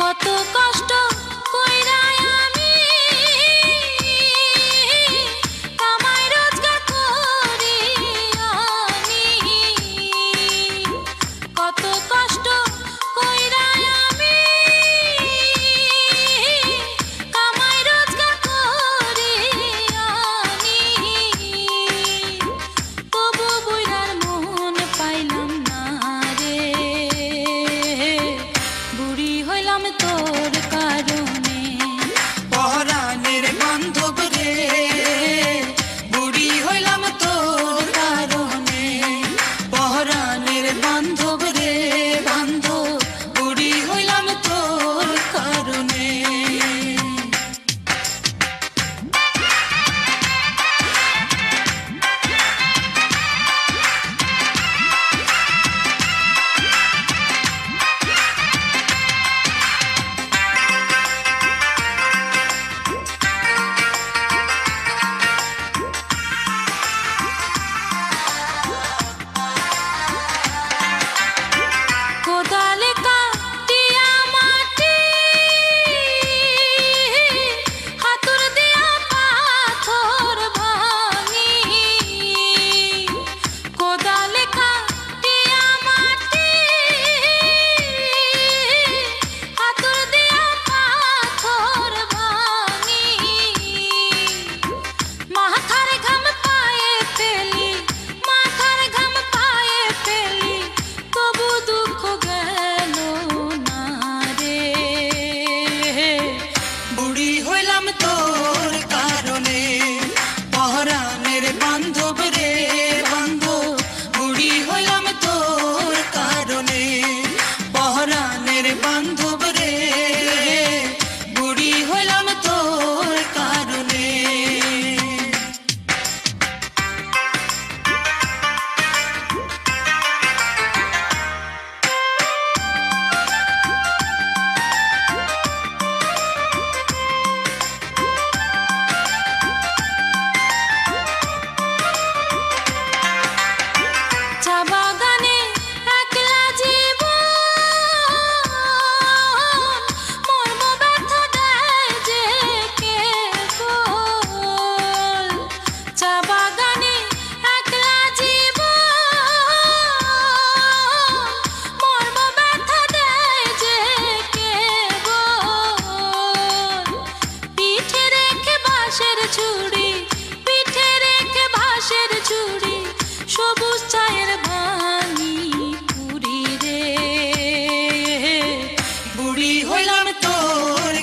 কত কষ্ট কইরা আমি কামাই রোজগার করি আমি, কত কষ্ট কইরা আমি কামাই রোজগার করি আমি, তবু বুইড়ার মন পাইলাম না রে, বুড়ি হইলাম তোর কারণে। পরাণের বান্ধব রে, বুড়ি হইলাম তোর কারণে। পরাণের বান্ধব রে, বান্ধব বুড়ি হইলাম তোর কারণে। কোদালে কাটিয়া মাটি, হাতুড় দিয়া পাথর ভাঙি, কোদালে কাটিয়া মাটি, হাতুড় দিয়া পাথর ভাঙি, মাথার ঘাম পায়ে ফেলি, মাথার ঘাম পায়ে ফেলি, তবু দুঃখ গেল না রে, বুড়ি হইলাম তোর কারণে। পরাণের বান্ধব রে, বান্ধব বুড়ি হইলাম তোর কারণে। পরাণের বান্ধব রে, বুড়ি হইলাম তোর কারণে। চা বাগানে একলা জীবন, মর্ম ব্যথা দেয় যে কেবল, চা বাগানে একলা জীবন, মর্ম ব্যথা দেয় যে কেবল, পিঠে রেখে বাঁশের ঝুড়ি, পিঠে রেখে বাঁশের ঝুড়ি, সবুজ চায়ের ভাঙি পুরি রে, বুড়ি হইলাম তোর